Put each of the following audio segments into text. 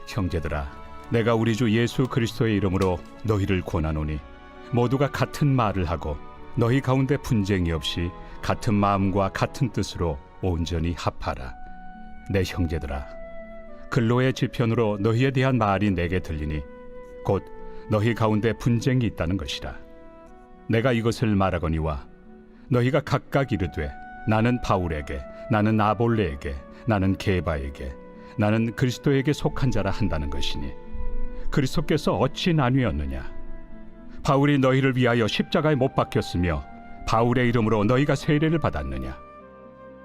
형제들아, 내가 우리 주 예수 그리스도의 이름으로 너희를 권하노니 모두가 같은 말을 하고 너희 가운데 분쟁이 없이 같은 마음과 같은 뜻으로 온전히 합하라. 내 형제들아, 근로의 지편으로 너희에 대한 말이 내게 들리니 곧 너희 가운데 분쟁이 있다는 것이라. 내가 이것을 말하거니와 너희가 각각 이르되 나는 바울에게, 나는 아볼레에게, 나는 게바에게, 나는 그리스도에게 속한 자라 한다는 것이니 그리스도께서 어찌 나뉘었느냐? 바울이 너희를 위하여 십자가에 못 박혔으며 바울의 이름으로 너희가 세례를 받았느냐?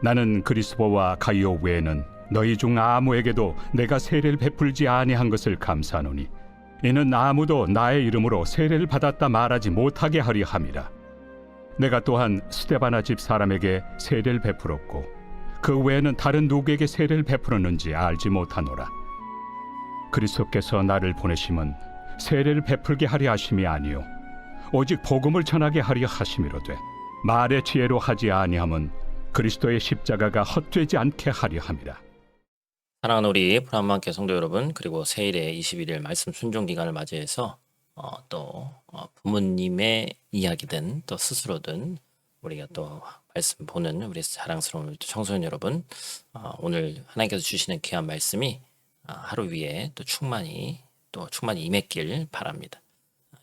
나는 그리스도와 가이오 외에는 너희 중 아무에게도 내가 세례를 베풀지 아니한 것을 감사하노니 이는 아무도 나의 이름으로 세례를 받았다 말하지 못하게 하려 함이라. 내가 또한 스데바나 집 사람에게 세례를 베풀었고 그 외에는 다른 누구에게 세례를 베풀었는지 알지 못하노라. 그리스도께서 나를 보내심은 세례를 베풀게 하려 하심이 아니요 오직 복음을 전하게 하려 하심이로되 말의 지혜로 하지 아니함은 그리스도의 십자가가 헛되지 않게 하려 함이라. 사랑하는 우리 브라만교회 성도 여러분, 그리고 새해의 21일 말씀 순종 기간을 맞이해서 부모님의 이야기든 또 스스로든 우리가 또 말씀 보는 우리 사랑스러운 청소년 여러분, 오늘 하나님께서 주시는 귀한 말씀이 하루 위에 또 충만히 임했길 바랍니다.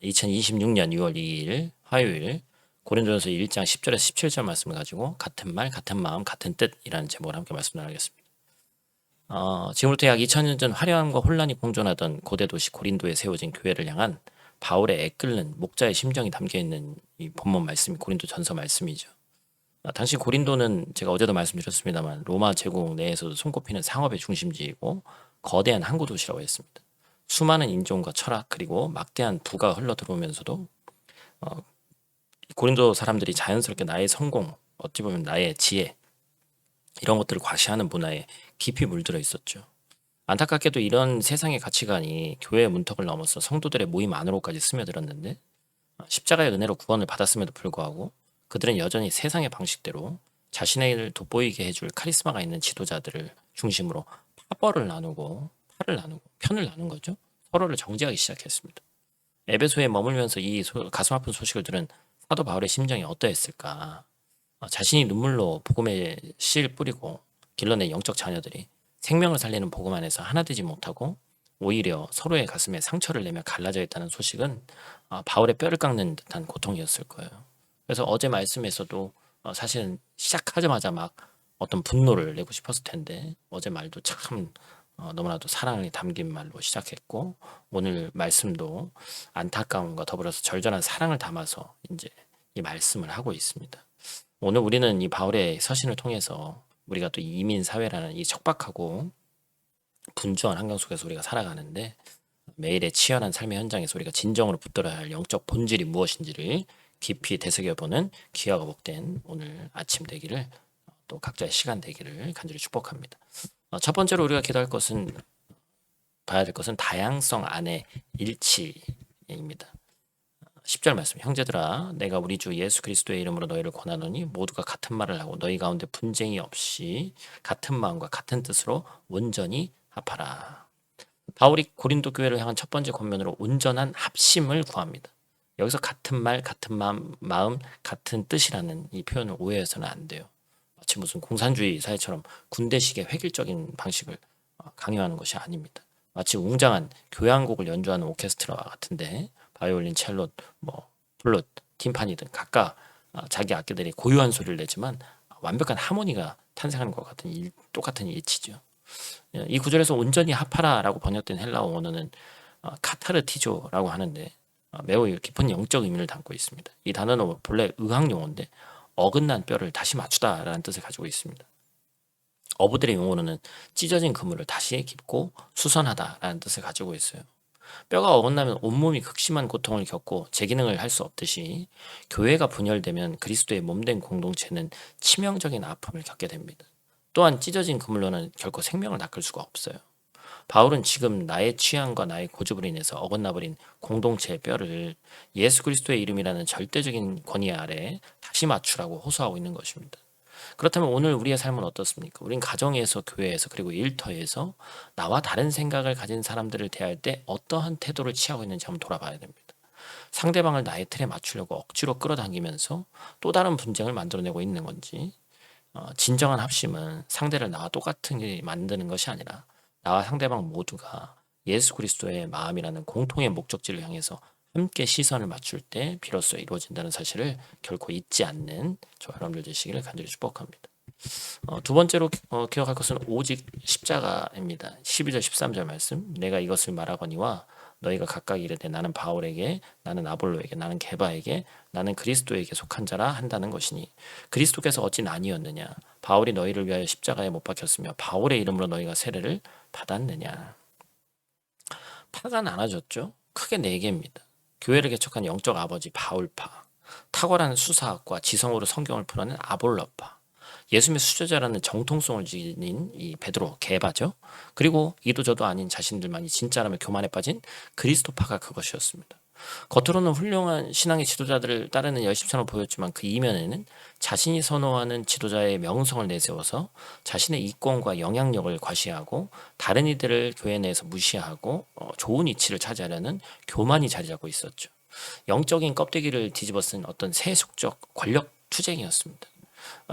2026년 6월 2일 화요일 고린도전서 1장 10절에서 17절 말씀을 가지고 같은 말, 같은 마음, 같은 뜻이라는 제목으로 함께 말씀 나누겠습니다. 지금부터 약 2000년 전 화려함과 혼란이 공존하던 고대 도시 고린도에 세워진 교회를 향한 바울의 애끓는 목자의 심정이 담겨있는 이 본문 말씀이 고린도 전서 말씀이죠. 당시 고린도는 제가 어제도 말씀드렸습니다만 로마 제국 내에서도 손꼽히는 상업의 중심지이고 거대한 항구 도시라고 했습니다. 수많은 인종과 철학 그리고 막대한 부가 흘러들어오면서도 고린도 사람들이 자연스럽게 나의 성공, 어찌 보면 나의 지혜 이런 것들을 과시하는 문화에 깊이 물들어 있었죠. 안타깝게도 이런 세상의 가치관이 교회의 문턱을 넘어서 성도들의 모임 안으로까지 스며들었는데 십자가의 은혜로 구원을 받았음에도 불구하고 그들은 여전히 세상의 방식대로 자신을 돋보이게 해줄 카리스마가 있는 지도자들을 중심으로 파벌을 나누고 팔을 나누고 편을 나눈 거죠. 서로를 정죄하기 시작했습니다. 에베소에 머물면서 이 가슴 아픈 소식을 들은 사도 바울의 심정이 어떠했을까? 자신이 눈물로 복음의 씨를 뿌리고 길러낸 영적 자녀들이 생명을 살리는 복음 안에서 하나 되지 못하고 오히려 서로의 가슴에 상처를 내며 갈라져 있다는 소식은 바울의 뼈를 깎는 듯한 고통이었을 거예요. 그래서 어제 말씀에서도 사실은 시작하자마자 막 어떤 분노를 내고 싶었을 텐데 어제 말도 참 너무나도 사랑이 담긴 말로 시작했고 오늘 말씀도 안타까움과 더불어서 절절한 사랑을 담아서 이제 이 말씀을 하고 있습니다. 오늘 우리는 이 바울의 서신을 통해서 우리가 또 이민 사회라는 이 척박하고 분주한 환경 속에서 우리가 살아가는데 매일의 치열한 삶의 현장에서 우리가 진정으로 붙들어야 할 영적 본질이 무엇인지를 깊이 되새겨보는 귀하고 복된 오늘 아침 되기를 또 각자의 시간 되기를 간절히 축복합니다. 첫 번째로 우리가 기도할 것은 봐야 될 것은 다양성 안의 일치입니다. 10절 말씀, 형제들아 내가 우리 주 예수 그리스도의 이름으로 너희를 권하노니 모두가 같은 말을 하고 너희 가운데 분쟁이 없이 같은 마음과 같은 뜻으로 온전히 합하라. 바울이 고린도 교회를 향한 첫 번째 권면으로 온전한 합심을 구합니다. 여기서 같은 말, 같은 마음, 같은 뜻이라는 이 표현을 오해해서는 안 돼요. 마치 무슨 공산주의 사회처럼 군대식의 획일적인 방식을 강요하는 것이 아닙니다. 마치 웅장한 교향곡을 연주하는 오케스트라와 같은데 바이올린, 첼로, 플룻, 팀파니 등 각각 자기 악기들이 고유한 소리를 내지만 완벽한 하모니가 탄생하는 것 같은 똑같은 일치죠. 이 구절에서 온전히 합하라라고 번역된 헬라어 원어는 카타르티조라고 하는데 매우 깊은 영적 의미를 담고 있습니다. 이 단어는 본래 의학 용어인데 어긋난 뼈를 다시 맞추다라는 뜻을 가지고 있습니다. 어부들의 용어로는 찢어진 그물을 다시 깁고 수선하다라는 뜻을 가지고 있어요. 뼈가 어긋나면 온몸이 극심한 고통을 겪고 재기능을 할 수 없듯이 교회가 분열되면 그리스도의 몸된 공동체는 치명적인 아픔을 겪게 됩니다. 또한 찢어진 그물로는 결코 생명을 낚을 수가 없어요. 바울은 지금 나의 취향과 나의 고집으로 인해서 어긋나버린 공동체의 뼈를 예수 그리스도의 이름이라는 절대적인 권위 아래 다시 맞추라고 호소하고 있는 것입니다. 그렇다면 오늘 우리의 삶은 어떻습니까? 우린 가정에서, 교회에서, 그리고 일터에서 나와 다른 생각을 가진 사람들을 대할 때 어떠한 태도를 취하고 있는지 한번 돌아봐야 됩니다. 상대방을 나의 틀에 맞추려고 억지로 끌어당기면서 또 다른 분쟁을 만들어내고 있는 건지, 진정한 합심은 상대를 나와 똑같은 일 만드는 것이 아니라 나와 상대방 모두가 예수 그리스도의 마음이라는 공통의 목적지를 향해서 함께 시선을 맞출 때 비로소 이루어진다는 사실을 결코 잊지 않는 저 여러분들 되시기를 간절히 축복합니다. 두 번째로 기억할 것은 오직 십자가입니다. 12절 13절 말씀, 내가 이것을 말하거니와 너희가 각각 이르되 나는 바울에게, 나는 아볼로에게, 나는 게바에게, 나는 그리스도에게 속한 자라 한다는 것이니 그리스도께서 어찌 나뉘었느냐? 바울이 너희를 위하여 십자가에 못 박혔으며 바울의 이름으로 너희가 세례를 받았느냐? 파가 나눠졌죠. 크게 네 개입니다. 교회를 개척한 영적 아버지 바울파, 탁월한 수사학과 지성으로 성경을 풀어낸 아볼로파, 예수님의 수제자라는 정통성을 지닌 이 베드로 게바죠. 그리고 이도저도 아닌 자신들만이 진짜라며 교만에 빠진 그리스도파가 그것이었습니다. 겉으로는 훌륭한 신앙의 지도자들을 따르는 열심처럼 보였지만 그 이면에는 자신이 선호하는 지도자의 명성을 내세워서 자신의 이권과 영향력을 과시하고 다른 이들을 교회 내에서 무시하고 좋은 위치를 차지하려는 교만이 자리 잡고 있었죠. 영적인 껍데기를 뒤집어쓴 어떤 세속적 권력 투쟁이었습니다.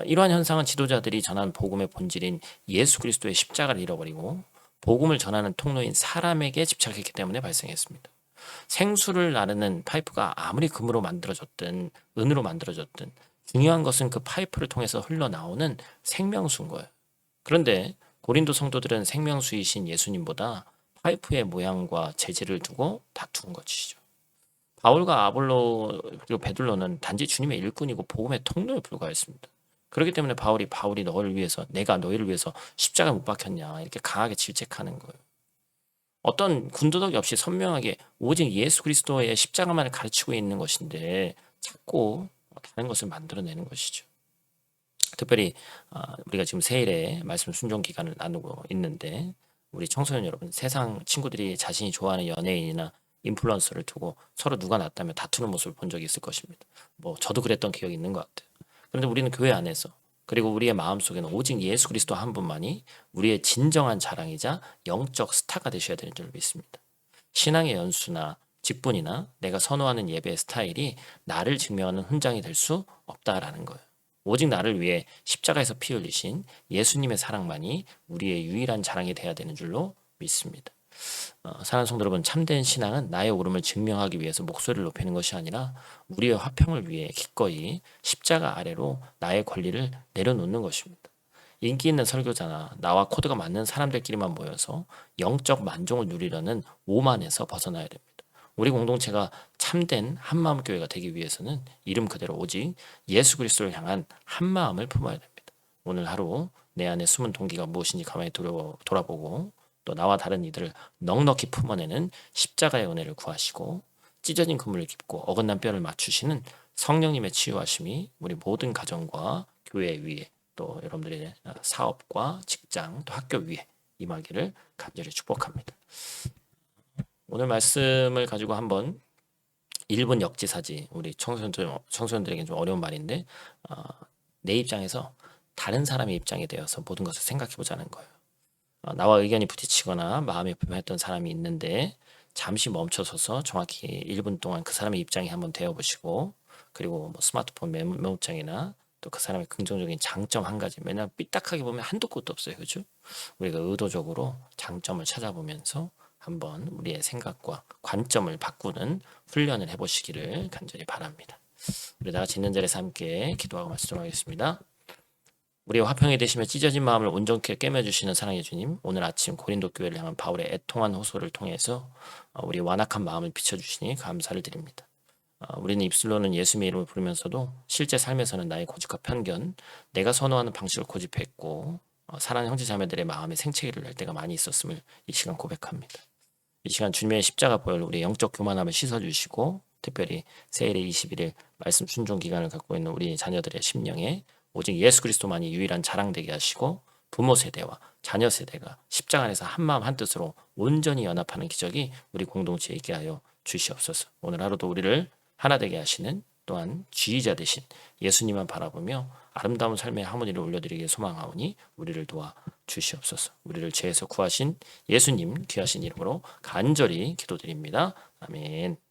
이러한 현상은 지도자들이 전한 복음의 본질인 예수 그리스도의 십자가를 잃어버리고 복음을 전하는 통로인 사람에게 집착했기 때문에 발생했습니다. 생수를 나르는 파이프가 아무리 금으로 만들어졌든 은으로 만들어졌든 중요한 것은 그 파이프를 통해서 흘러나오는 생명수인 거예요. 그런데 고린도 성도들은 생명수이신 예수님보다 파이프의 모양과 재질을 두고 다툰 것이죠. 바울과 아볼로 그리고 베들로는 단지 주님의 일꾼이고 복음의 통로에 불과했습니다. 그렇기 때문에 바울이 너를 위해서, 내가 너희를 위해서 십자가에 못 박혔냐 이렇게 강하게 질책하는 거예요. 어떤 군더더기 없이 선명하게 오직 예수 그리스도의 십자가만을 가르치고 있는 것인데 자꾸 다른 것을 만들어내는 것이죠. 특별히 우리가 지금 세일에 말씀 순종 기간을 나누고 있는데 우리 청소년 여러분, 세상 친구들이 자신이 좋아하는 연예인이나 인플루언서를 두고 서로 누가 낫다며 다투는 모습을 본 적이 있을 것입니다. 저도 그랬던 기억이 있는 것 같아요. 그런데 우리는 교회 안에서 그리고 우리의 마음속에는 오직 예수 그리스도 한 분만이 우리의 진정한 자랑이자 영적 스타가 되셔야 되는 줄 믿습니다. 신앙의 연수나 직분이나 내가 선호하는 예배의 스타일이 나를 증명하는 훈장이 될 수 없다라는 거예요. 오직 나를 위해 십자가에서 피 흘리신 예수님의 사랑만이 우리의 유일한 자랑이 되어야 되는 줄로 믿습니다. 사랑하는 성도 여러분, 참된 신앙은 나의 옳음을 증명하기 위해서 목소리를 높이는 것이 아니라 우리의 화평을 위해 기꺼이 십자가 아래로 나의 권리를 내려놓는 것입니다. 인기 있는 설교자나 나와 코드가 맞는 사람들끼리만 모여서 영적 만족을 누리려는 오만에서 벗어나야 됩니다. 우리 공동체가 참된 한마음 교회가 되기 위해서는 이름 그대로 오직 예수 그리스도를 향한 한마음을 품어야 됩니다. 오늘 하루 내 안에 숨은 동기가 무엇인지 가만히 돌아보고 또 나와 다른 이들을 넉넉히 품어내는 십자가의 은혜를 구하시고 찢어진 그물을 깁고 어긋난 뼈를 맞추시는 성령님의 치유하심이 우리 모든 가정과 교회 위에 또 여러분들의 사업과 직장 또 학교 위에 임하기를 간절히 축복합니다. 오늘 말씀을 가지고 한번 1분 역지사지, 우리 청소년들에게 좀 어려운 말인데 내 입장에서 다른 사람의 입장이 되어서 모든 것을 생각해 보자는 거예요. 나와 의견이 부딪히거나 마음이 불편했던 사람이 있는데 잠시 멈춰서서 정확히 1분 동안 그 사람의 입장에 한번 되어보시고 그리고 스마트폰 메모장이나 또 그 사람의 긍정적인 장점 한 가지, 맨날 삐딱하게 보면 한도 끝도 없어요. 그죠? 우리가 의도적으로 장점을 찾아보면서 한번 우리의 생각과 관점을 바꾸는 훈련을 해보시기를 간절히 바랍니다. 우리 다 같이 있는 자리에서 함께 기도하고 말씀하겠습니다. 우리의 화평이 되시며 찢어진 마음을 온전케 깨매주시는 사랑의 주님, 오늘 아침 고린도 교회를 향한 바울의 애통한 호소를 통해서 우리 완악한 마음을 비춰주시니 감사를 드립니다. 우리는 입술로는 예수님의 이름을 부르면서도 실제 삶에서는 나의 고집과 편견, 내가 선호하는 방식을 고집했고 사랑하는 형제 자매들의 마음에 생채기를 낼 때가 많이 있었음을 이 시간 고백합니다. 이 시간 주님의 십자가 보혈 우리 영적 교만함을 씻어주시고 특별히 세일의 21일 말씀 순종 기간을 갖고 있는 우리 자녀들의 심령에 오직 예수 그리스도만이 유일한 자랑되게 하시고 부모 세대와 자녀 세대가 십자가 안에서 한마음 한뜻으로 온전히 연합하는 기적이 우리 공동체에 있게 하여 주시옵소서. 오늘 하루도 우리를 하나 되게 하시는 또한 지휘자 되신 예수님만 바라보며 아름다운 삶의 하모니를 올려드리기에 소망하오니 우리를 도와 주시옵소서. 우리를 죄에서 구하신 예수님 귀하신 이름으로 간절히 기도드립니다. 아멘.